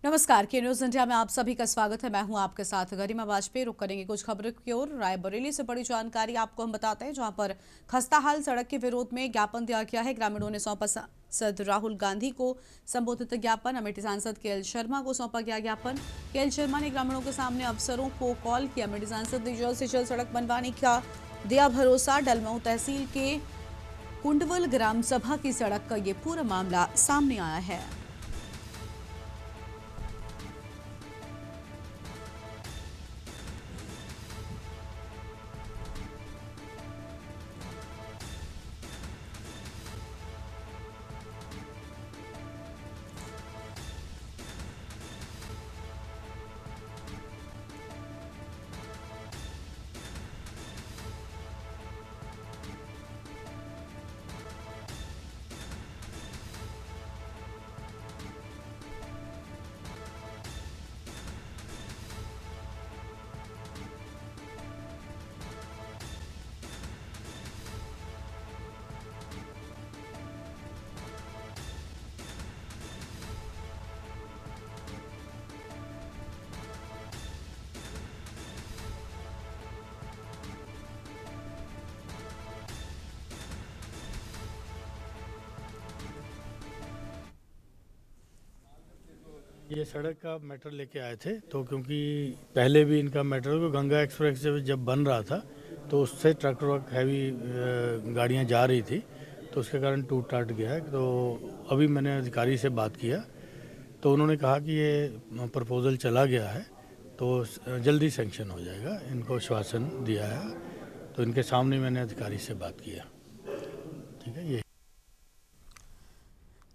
नमस्कार, के news India में आप सभी का स्वागत है। मैं हूं आपके साथ गरिमा वाजपेयी। रुक करेंगे कुछ खबरों की ओर। रायबरेली से बड़ी जानकारी आपको हम बताते हैं, जहां पर खस्ताहाल सड़क के विरोध में ज्ञापन दिया गया है। ग्रामीणों ने सौंपा सांसद राहुल गांधी को संबोधित ज्ञापन। अमेठी सांसद के एल शर्मा को सौंपा गया ज्ञापन। के एल शर्मा ने ग्रामीणों के सामने अफसरों को कॉल किया। अमेठी सांसद ने जल्द से जल्द सड़क बनवाने का दिया भरोसा। डलमऊ तहसील के कुंडवल ग्राम सभा की सड़क का ये पूरा मामला सामने आया है। ये सड़क का मैटर लेके आए थे, तो क्योंकि पहले भी इनका मैटर को गंगा एक्सप्रेस जब बन रहा था तो उससे ट्रक वर्क हैवी गाड़ियाँ जा रही थी, तो उसके कारण टूट टाट गया है। तो अभी मैंने अधिकारी से बात किया तो उन्होंने कहा कि ये प्रपोज़ल चला गया है तो जल्दी सेंक्शन हो जाएगा, इनको आश्वासन दिया है। तो इनके सामने मैंने अधिकारी से बात किया। ठीक है। ये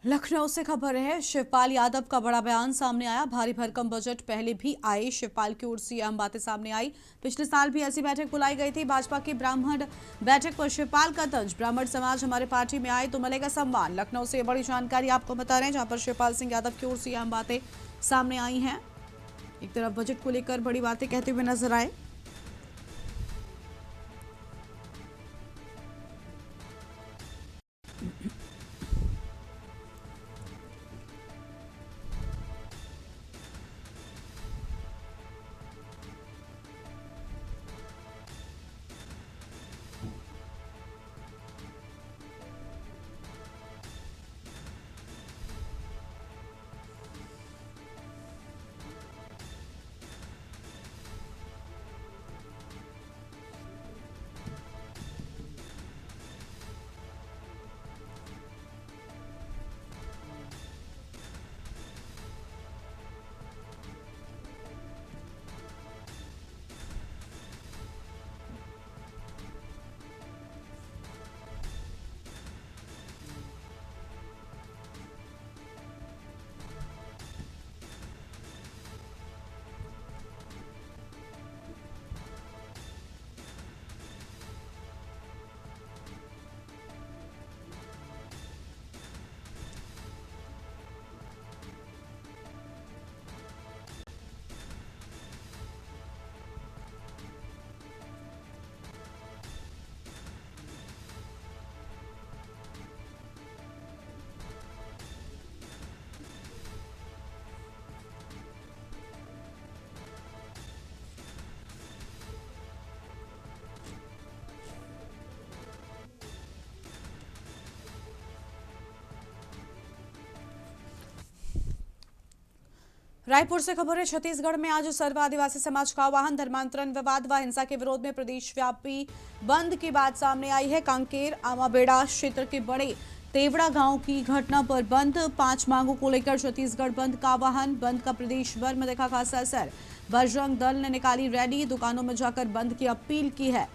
लखनऊ से खबर है। शिवपाल यादव का बड़ा बयान सामने आया। भारी भरकम बजट पहले भी आए, शिवपाल की ओर से अहम बातें सामने आई। पिछले साल भी ऐसी बैठक बुलाई गई थी। भाजपा की ब्राह्मण बैठक पर शिवपाल का तंज, ब्राह्मण समाज हमारे पार्टी में आए तो मिलेगा सम्मान। लखनऊ से बड़ी जानकारी आपको बता रहे हैं, जहां पर शिवपाल सिंह यादव की ओर से अहम बातें सामने आई हैं। एक तरफ बजट को लेकर बड़ी बातें कहते हुए नजर आए। रायपुर से खबर है। छत्तीसगढ़ में आज सर्व आदिवासी समाज का आह्वान। धर्मांतरण, विवाद व हिंसा के विरोध में प्रदेश व्यापी बंद की बात सामने आई है। कांकेर आमाबेड़ा क्षेत्र के बड़े तेवड़ा गांव की घटना पर बंद। 5 मांगों को लेकर छत्तीसगढ़ बंद का आह्वान। बंद का प्रदेश भर में देखा खासा असर। बजरंग दल ने निकाली रैली, दुकानों में जाकर बंद की अपील की है।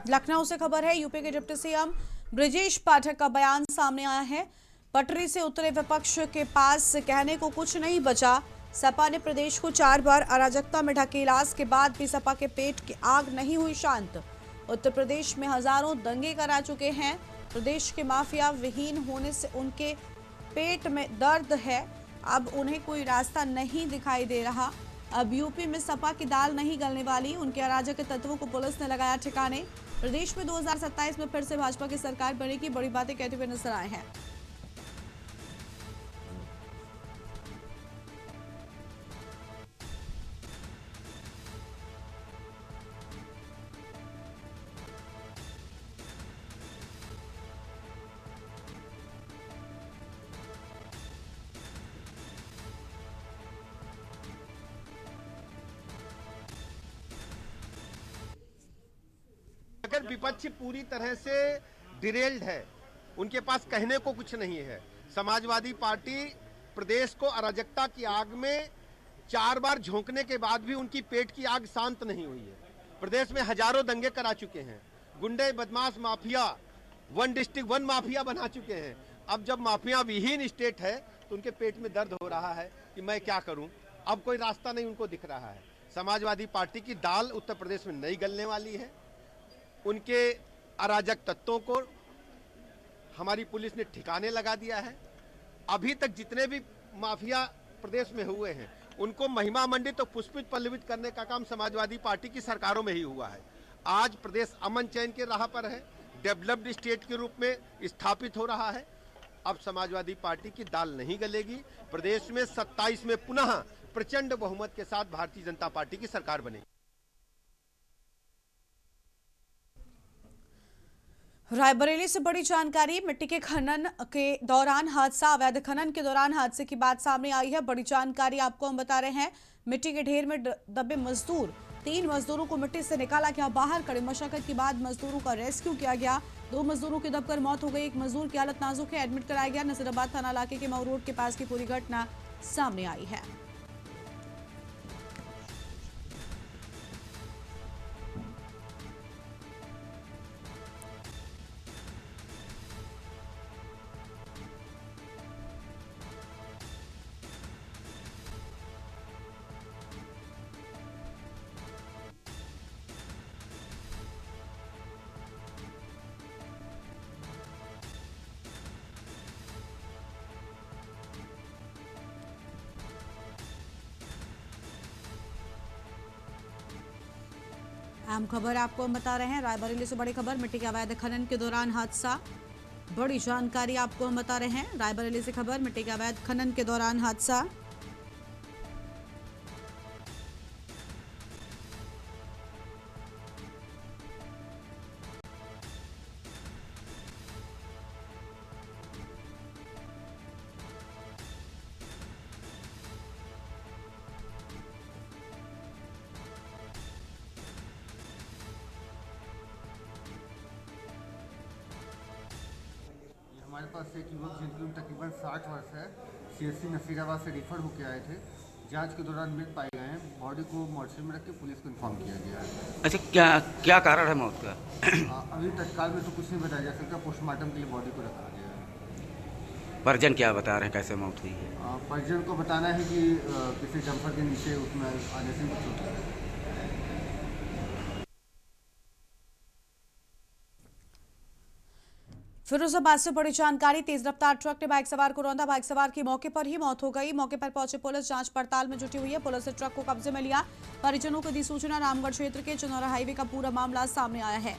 लखनऊ से खबर है, यूपी के डिप्टी सीएम ब्रजेश पाठक का बयान सामने आया है। पटरी से उतरे विपक्ष के पास कहने को कुछ नहीं बचा। सपा ने प्रदेश को 4 बार अराजकता में ढकेला, के बाद भी सपा के पेट की आग नहीं हुई शांत। उत्तर प्रदेश में हजारों दंगे करा चुके हैं। प्रदेश के माफिया विहीन होने से उनके पेट में दर्द है। अब उन्हें कोई रास्ता नहीं दिखाई दे रहा। अब यूपी में सपा की दाल नहीं गलने वाली। उनके अराजक तत्वों को पुलिस ने लगाया ठिकाने। प्रदेश में 2027 में फिर से भाजपा की सरकार बनेगी, बड़ी बातें कहते हुए नजर आए हैं। अगर विपक्ष पूरी तरह से डिरेल्ड है, उनके पास कहने को कुछ नहीं है। समाजवादी पार्टी प्रदेश को अराजकता की आग में 4 बार झोंकने के बाद भी उनकी पेट की आग शांत नहीं हुई है। प्रदेश में हजारों दंगे करा चुके हैं। गुंडे बदमाश mafia one district one mafia बना चुके हैं। अब जब माफिया विहीन स्टेट है तो उनके पेट में दर्द हो रहा है कि मैं क्या करूं। अब कोई रास्ता नहीं उनको दिख रहा है। समाजवादी पार्टी की दाल उत्तर प्रदेश में नहीं गलने वाली है। उनके अराजक तत्वों को हमारी पुलिस ने ठिकाने लगा दिया है। अभी तक जितने भी माफिया प्रदेश में हुए हैं उनको महिमा मंडित तो पुष्पित पल्लवित करने का काम समाजवादी पार्टी की सरकारों में ही हुआ है। आज प्रदेश अमन चैन के राह पर है, डेवलप्ड स्टेट के रूप में स्थापित हो रहा है। अब समाजवादी पार्टी की दाल नहीं गलेगी। प्रदेश में 27 में पुनः प्रचंड बहुमत के साथ भारतीय जनता पार्टी की सरकार बनेगी। रायबरेली से बड़ी जानकारी। मिट्टी के खनन के दौरान हादसा, अवैध खनन के दौरान हादसे की बात सामने आई है। बड़ी जानकारी आपको हम बता रहे हैं। मिट्टी के ढेर में दबे मजदूर, 3 मजदूरों को मिट्टी से निकाला गया बाहर। कड़ी मशक्कत के बाद मजदूरों का रेस्क्यू किया गया। 2 मजदूरों की दबकर मौत हो गई। एक मजदूर की हालत नाजुक है, एडमिट कराया गया। नसीराबाद थाना इलाके के मऊ रोड के पास की पूरी घटना सामने आई है। अहम खबर आपको हम बता रहे हैं। रायबरेली से बड़ी खबर। मिट्टी के अवैध खनन के दौरान हादसा, बड़ी जानकारी आपको हम बता रहे हैं। रायबरेली से खबर। मिट्टी के अवैध खनन के दौरान हादसा। हमारे पास एक युवक जिनकी उम्र तकरीबन 60 वर्ष है, सीएससी नसीराबाद से रिफर होकर आए थे। जांच के दौरान मृत पाए गए हैं। बॉडी को मोर्चरी में रख के पुलिस को इन्फॉर्म किया गया है। अच्छा, क्या क्या कारण है मौत का? अभी तत्काल में तो कुछ नहीं बताया जा सकता। पोस्टमार्टम के लिए बॉडी को रखा गया है। परिजन क्या बता रहे हैं, कैसे मौत हुई है? परिजन को बताना है कि किसी डंपर के नीचे उसमें आने से कुछ चोट लगी। फिरोजाबाद से बड़ी जानकारी। तेज रफ्तार ट्रक ने बाइक सवार को रौंदा। बाइक सवार की मौके पर ही मौत हो गई। मौके पर पहुंचे पुलिस जांच पड़ताल में जुटी हुई है। पुलिस ने ट्रक को कब्जे में लिया। परिजनों को दी सूचना। रामगढ़ क्षेत्र के चनौरा हाईवे का पूरा मामला सामने आया है।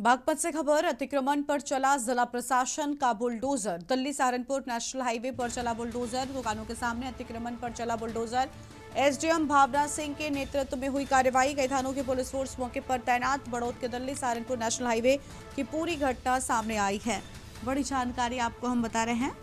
बागपत से खबर, अतिक्रमण पर चला जिला प्रशासन का bulldozer. Delhi Saharanpur national highway पर चला बुलडोजर। दुकानों के सामने अतिक्रमण पर चला बुलडोजर। एसडीएम भावना सिंह के नेतृत्व में हुई कार्रवाई। कई थानों की पुलिस फोर्स मौके पर तैनात। बड़ौद के दिल्ली सहारनपुर नेशनल हाईवे की पूरी घटना सामने आई है। बड़ी जानकारी आपको हम बता रहे हैं।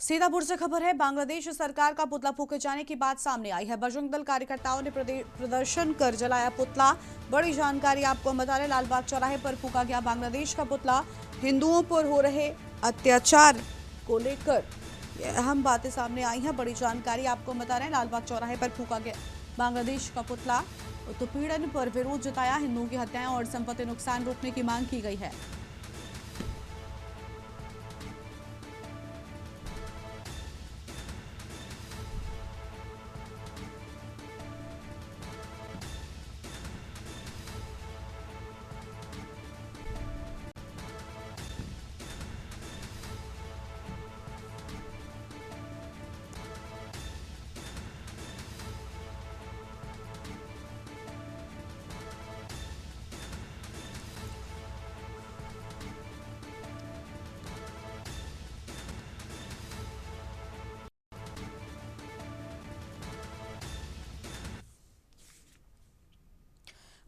सीतापुर से खबर है, बांग्लादेश सरकार का पुतला फूके जाने की बात सामने आई है। बजरंग दल कार्यकर्ताओं ने प्रदर्शन कर जलाया पुतला। बड़ी जानकारी आपको हम बता रहे हैं, लालबाग चौराहे पर फूका गया बांग्लादेश का पुतला। हिंदुओं पर हो रहे अत्याचार को लेकर ये अहम बातें सामने आई हैं। बड़ी जानकारी आपको हम बता रहे हैं, लालबाग चौराहे पर फूका गया बांग्लादेश का पुतला। उत्पीड़न पर विरोध जताया। हिंदुओं की हत्याएं और संपत्ति नुकसान रोकने की मांग की गई है।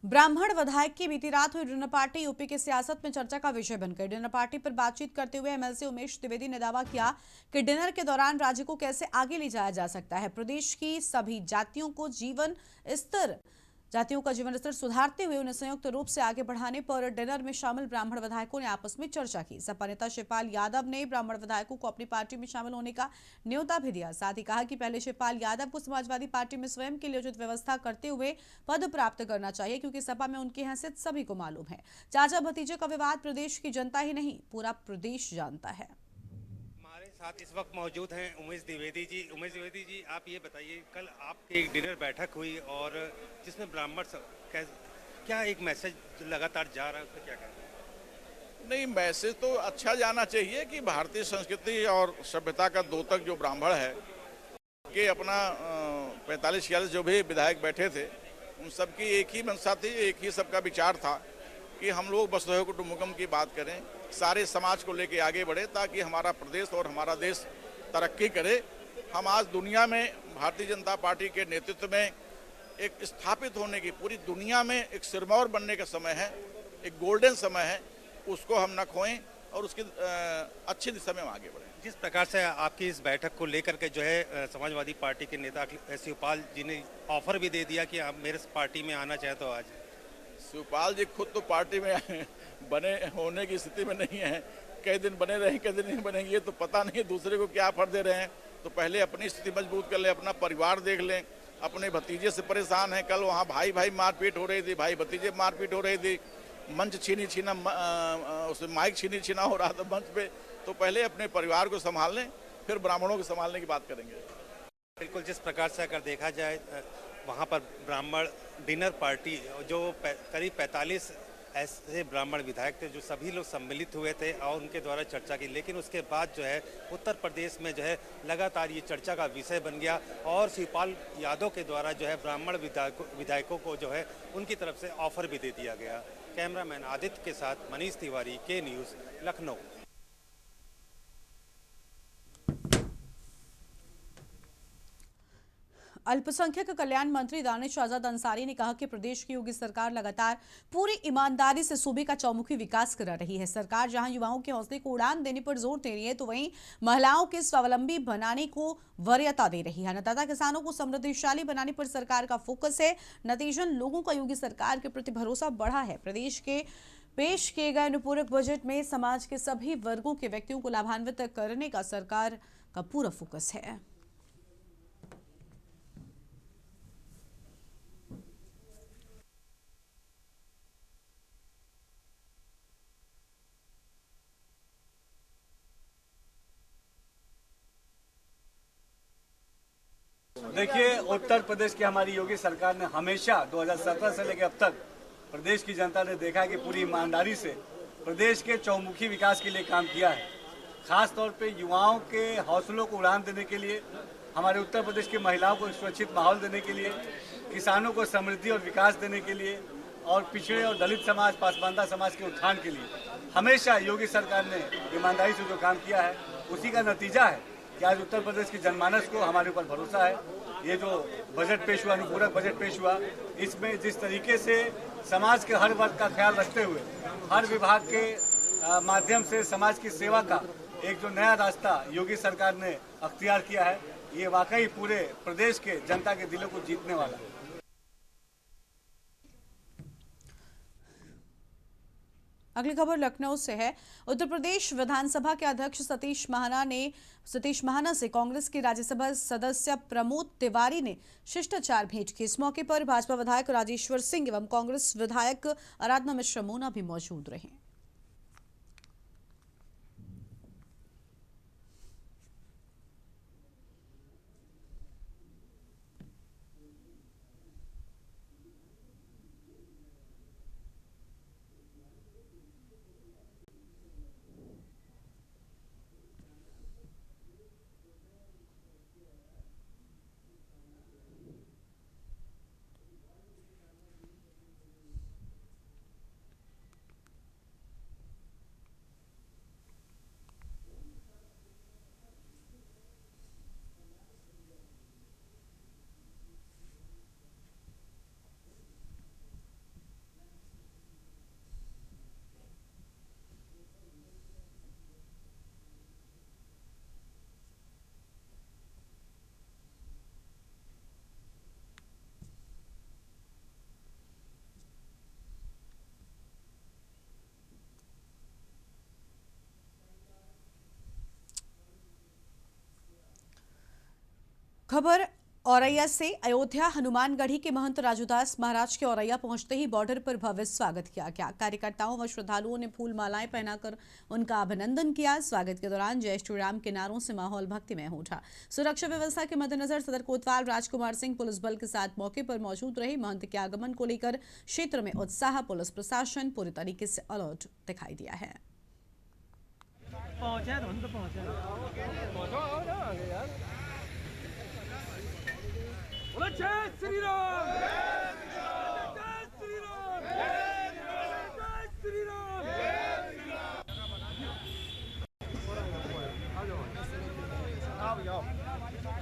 ब्राह्मण विधायक की बीती रात हुई डिनर पार्टी यूपी की सियासत में चर्चा का विषय बन गई। डिनर पार्टी पर बातचीत करते हुए एमएलसी उमेश द्विवेदी ने दावा किया कि डिनर के दौरान राज्य को कैसे आगे ले जाया जा सकता है। प्रदेश की सभी जातियों का जीवन स्तर सुधारते हुए उन्हें संयुक्त रूप से आगे बढ़ाने पर डिनर में शामिल ब्राह्मण विधायकों ने आपस में चर्चा की। सपा नेता शिवपाल यादव ने ब्राह्मण विधायकों को अपनी पार्टी में शामिल होने का न्योता भी दिया। साथ ही कहा कि पहले शिवपाल यादव को समाजवादी पार्टी में स्वयं के लिए उचित व्यवस्था करते हुए पद प्राप्त करना चाहिए, क्योंकि सपा में उनकी हैसियत सभी को मालूम है। चाचा भतीजे का विवाद प्रदेश की जनता ही नहीं, पूरा प्रदेश जानता है। साथ इस वक्त मौजूद हैं उमेश द्विवेदी जी। उमेश द्विवेदी जी, आप ये बताइए, कल आपकी एक डिनर बैठक हुई और जिसमें ब्राह्मण क्या एक मैसेज लगातार जा रहा है, उसका क्या कहना है? नहीं, मैसेज तो अच्छा जाना चाहिए कि भारतीय संस्कृति और सभ्यता का द्योतक जो ब्राह्मण है कि अपना 45-46 जो भी विधायक बैठे थे उन सबकी एक ही मंशा थी, एक ही सबका विचार था कि हम लोग वसुधैव कुटुंबकम की बात करें, सारे समाज को लेके आगे बढ़े ताकि हमारा प्रदेश और हमारा देश तरक्की करे। हम आज दुनिया में भारतीय जनता पार्टी के नेतृत्व में एक स्थापित होने की, पूरी दुनिया में एक सिरमौर बनने का समय है, एक गोल्डन समय है, उसको हम न खोएं और उसकी अच्छी दिशा में हम आगे बढ़ें। जिस प्रकार से आपकी इस बैठक को लेकर के जो है समाजवादी पार्टी के नेता शिवपाल जी ने ऑफर भी दे दिया कि आप मेरे पार्टी में आना चाहें तो आज। शिवपाल जी खुद तो पार्टी में बने होने की स्थिति में नहीं है, कई दिन बने रहे कई दिन नहीं बनेंगे, ये तो पता नहीं दूसरे को क्या ऑफर दे रहे हैं। तो पहले अपनी स्थिति मजबूत कर लें, अपना परिवार देख लें। अपने भतीजे से परेशान हैं, कल वहाँ भाई भाई मारपीट हो रही थी, भाई भतीजे मारपीट हो रही थी, मंच छीना उसमें माइक छीना हो रहा था मंच पे। तो पहले अपने परिवार को संभाल लें, फिर ब्राह्मणों को संभालने की बात करेंगे। बिल्कुल, जिस प्रकार से अगर देखा जाए वहाँ पर ब्राह्मण डिनर पार्टी जो करीब 45 ऐसे ब्राह्मण विधायक थे जो सभी लोग सम्मिलित हुए थे और उनके द्वारा चर्चा की, लेकिन उसके बाद जो है उत्तर प्रदेश में जो है लगातार ये चर्चा का विषय बन गया और शिवपाल यादव के द्वारा जो है ब्राह्मण विधायकों को जो है उनकी तरफ से ऑफर भी दे दिया गया। कैमरामैन आदित्य के साथ मनीष तिवारी, के न्यूज़, लखनऊ। अल्पसंख्यक कल्याण मंत्री दानिश आजाद अंसारी ने कहा कि प्रदेश की योगी सरकार लगातार पूरी ईमानदारी से सूबे का चौमुखी विकास करा रही है। सरकार जहां युवाओं के हौसले को उड़ान देने पर जोर दे रही है, तो वहीं महिलाओं के स्वावलंबी बनाने को वरीयता दे रही है। अन्नदाता किसानों को समृद्धिशाली बनाने पर सरकार का फोकस है। नतीजन लोगों का योगी सरकार के प्रति भरोसा बढ़ा है। प्रदेश के पेश किए गए अनुपूरक बजट में समाज के सभी वर्गों के व्यक्तियों को लाभान्वित करने का सरकार का पूरा फोकस है। देखिए, उत्तर प्रदेश की हमारी योगी सरकार ने हमेशा 2017 से लेकर अब तक प्रदेश की जनता ने देखा कि पूरी ईमानदारी से प्रदेश के चौमुखी विकास के लिए काम किया है। खास तौर पे युवाओं के हौसलों को उड़ान देने के लिए, हमारे उत्तर प्रदेश की महिलाओं को एक सुरक्षित माहौल देने के लिए, किसानों को समृद्धि और विकास देने के लिए और पिछड़े और दलित समाज, पासमानदा समाज के उत्थान के लिए हमेशा योगी सरकार ने ईमानदारी से जो काम किया है, उसी का नतीजा है कि आज उत्तर प्रदेश की जनमानस को हमारे ऊपर भरोसा है। ये जो बजट पेश हुआ, अनुपूरक बजट पेश हुआ, इसमें जिस तरीके से समाज के हर वर्ग का ख्याल रखते हुए हर विभाग के माध्यम से समाज की सेवा का एक जो नया रास्ता योगी सरकार ने अख्तियार किया है, ये वाकई पूरे प्रदेश के जनता के दिलों को जीतने वाला है। अगली खबर लखनऊ से है। उत्तर प्रदेश विधानसभा के अध्यक्ष सतीश महाना से कांग्रेस के राज्यसभा सदस्य प्रमोद तिवारी ने शिष्टाचार भेंट की। इस मौके पर भाजपा विधायक राजेश्वर सिंह एवं कांग्रेस विधायक आराधना मिश्रा मोना भी मौजूद रहे। खबर औरैया से। अयोध्या हनुमानगढ़ी के महंत राजूदास महाराज के औरैया पहुंचते ही बॉर्डर पर भव्य स्वागत किया गया। कार्यकर्ताओं व श्रद्धालुओं ने फूल मालाएं पहनाकर उनका अभिनंदन किया। स्वागत के दौरान जय श्री राम के नारों से माहौल भक्तिमय हो उठा। सुरक्षा व्यवस्था के मद्देनजर सदर कोतवाल राजकुमार सिंह पुलिस बल के साथ मौके पर मौजूद रहे। महंत के आगमन को लेकर क्षेत्र में उत्साह, पुलिस प्रशासन पूरी तरीके से अलर्ट दिखाई दिया है। जय श्री राम, जय श्री राम, जय श्री राम।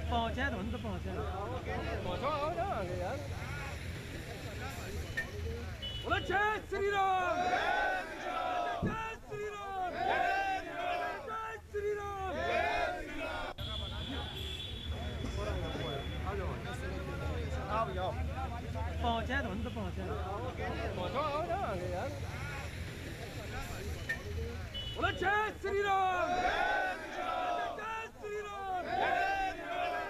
पहुंचे धुंध पहुंचे यार। जय श्री राम, जय श्री राम, जय श्री राम। पहुंचे धुंध पहुंचे यार। जय श्री राम, जय श्री राम,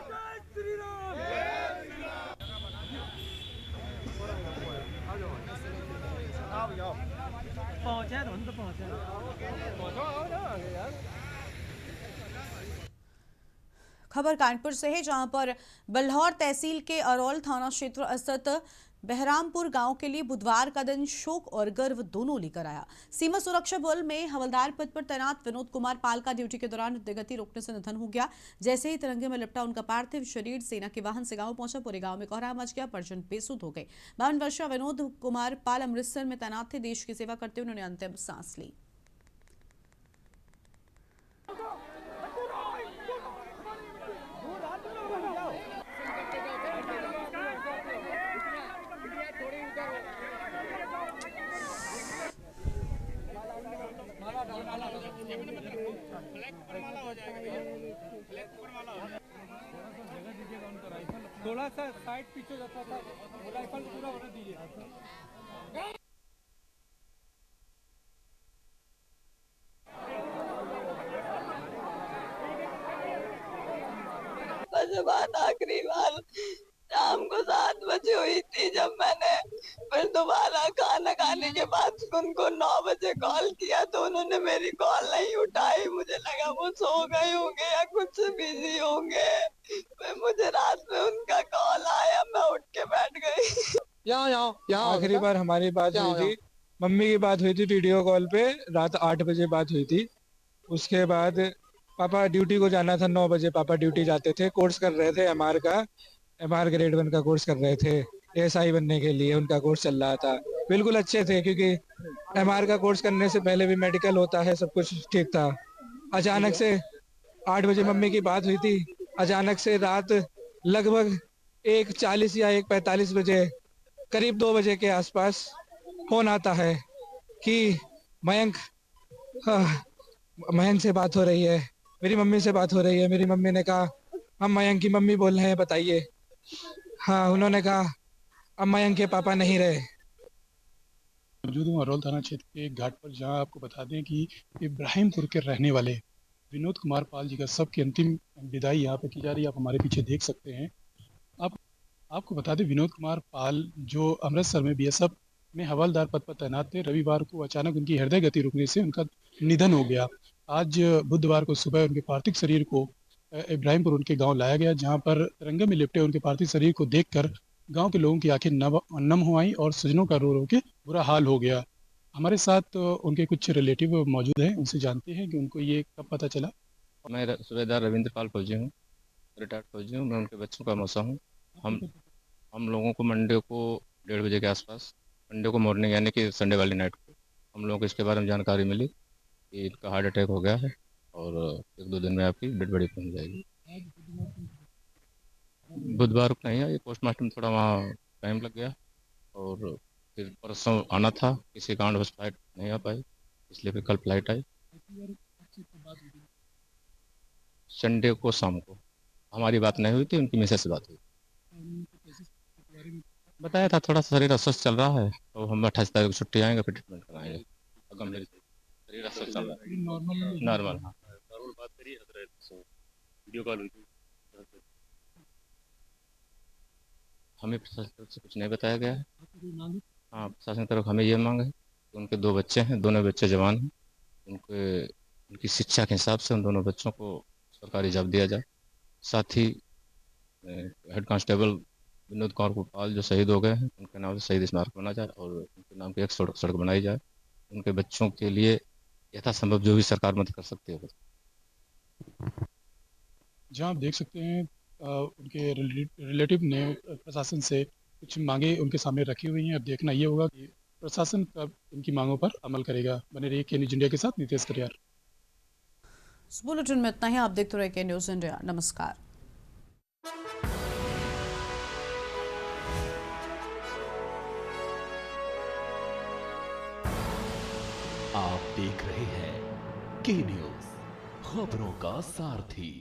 जय श्री राम। पहुंचे धुंध पहुंचे यार। खबर कानपुर से है, जहां पर बल्हौर तहसील के अरौल थाना क्षेत्र स्थित बहरामपुर गांव के लिए बुधवार का दिन शोक और गर्व दोनों लेकर आया। सीमा सुरक्षा बल में हवलदार पद पर तैनात विनोद कुमार पाल का ड्यूटी के दौरान हृदय रोकने से निधन हो गया। जैसे ही तिरंगे में लिपटा उनका पार्थिव शरीर सेना के वाहन से गांव पहुंचा, पूरे गांव में कोहराम मच गया। परिजन बेसुध हो गए। 52 वर्षीय विनोद कुमार पाल अमृतसर में तैनात थे। देश की सेवा करते हुए उन्होंने अंतिम सांस ली। थोड़ा सा साइड पीछे जाता था, राइफल पूरा होने दीजिए। बात आखिरी बार शाम को 7 बजे हुई थी, जब मैंने फिर दोबारा खाना खाने के बाद उनको 9 बजे कॉल किया तो उन्होंने मेरी कॉल नहीं उठाई। मुझे लगा वो सो गए होंगे या कुछ बिजी होंगे। फिर मुझे रात में उनका कॉल आया, मैं उठ के बैठ गई। यहाँ आखिरी बार हमारी बात हुई थी, मम्मी की बात हुई थी वीडियो कॉल पे, रात 8 बजे बात हुई थी। उसके बाद पापा ड्यूटी को जाना था, 9 बजे पापा ड्यूटी जाते थे, कोर्स कर रहे थे एमआर ग्रेड 1 का कोर्स कर रहे थे, एएसआई बनने के लिए उनका कोर्स चल रहा था। बिल्कुल अच्छे थे, क्योंकि एमआर का कोर्स करने से पहले भी मेडिकल होता है, सब कुछ ठीक था। अचानक से 8 बजे मम्मी की बात हुई थी, अचानक से रात लगभग 1:40 या 1:45 बजे, करीब 2 बजे के आसपास फोन आता है कि मयंक से बात हो रही है, मेरी मम्मी से बात हो रही है। मेरी मम्मी ने कहा हम मयंक की मम्मी बोल रहे हैं, बताइए। हाँ, उन्होंने कहा अब मयंक के पापा नहीं रहे। मौजूद हूँ अरोल थाना क्षेत्र के एक घाट पर, जहाँ आपको बता दें कि इब्राहिमपुर के रहने वाले विनोद कुमार पाल जी का सबकी अंतिम विदाई यहाँ पे की जा रही है। आप हमारे पीछे देख सकते हैं। आपको बता दें, विनोद कुमार पाल जो अमृतसर में बीएसएफ में हवलदार पद पर तैनात थे, रविवार को अचानक उनकी हृदय गति रुकने से उनका निधन हो गया। आज बुधवार को सुबह उनके पार्थिव शरीर को इब्राहिमपुर उनके गांव लाया गया, जहां पर तिरंगे में लिपटे उनके पार्थिव शरीर को देखकर गांव के लोगों की आंखें नम हो आई और स्वजनों का रो रो के बुरा हाल हो गया। हमारे साथ उनके कुछ रिलेटिव मौजूद हैं, उनसे जानते हैं कि उनको ये कब पता चला। मैं सूबेदार रविंद्र पाल फौजी हूँ, रिटायर्ड फौजी हूँ। मैं उनके बच्चों का मौसा हूँ। हम लोगों को मंडे को 1:30 बजे के आसपास, मंडे को मॉर्निंग यानी कि संडे वाली नाइट को हम लोगों को इसके बारे में जानकारी मिली कि इनका हार्ट अटैक हो गया है और 1-2 दिन में आपकी डेड बॉडी पहुँच जाएगी। बुधवार को नहीं आई, पोस्टमार्टम में थोड़ा वहाँ टाइम लग गया और फिर परसों आना था, किसी कारण बस फ्लाइट नहीं आ पाई, इसलिए फिर कल फ्लाइट आई। संडे को शाम को हमारी बात नहीं हुई थी, उनकी मिसेज से बात हुई। बताया था थोड़ा सा शरीर अस्वस्थ चल रहा है, तो हम 28 तारीख को छुट्टी आएंगे, फिर ट्रीटमेंट कराएंगे। गंभीर शरीर अस्वस्थ चल रहा है, नॉर्मल। हाँ, बात करिए, वीडियो कॉल हुई थी। हमें प्रशासन तरफ से कुछ नहीं बताया गया है। हाँ, प्रशासन की तरफ हमें ये मांग है कि उनके 2 बच्चे हैं, दोनों बच्चे जवान हैं, उनकी शिक्षा के हिसाब से उन दोनों बच्चों को सरकारी जॉब दिया जाए। साथ ही हेड कांस्टेबल विनोद कुमार पाल जो शहीद हो गए हैं, उनके नाम से शहीद स्मारक बना जाए और उनके नाम की एक सड़क बनाई जाए। उनके बच्चों के लिए यथासंभव जो भी सरकार मदद कर सकती है। जहाँ आप देख सकते हैं उनके रिलेटिव ने प्रशासन से कुछ मांगे उनके सामने रखी हुई हैं। अब देखना ये होगा कि प्रशासन कब इनकी मांगों पर अमल करेगा। बने रहिए के न्यूज़ इंडिया के साथ, नितेश करियार। इस बुलेटिन में इतना ही। आप देखते रहिए के न्यूज़ इंडिया। नमस्कार। आप देख रहे हैं के न्यूज़, खबरों का सारथी।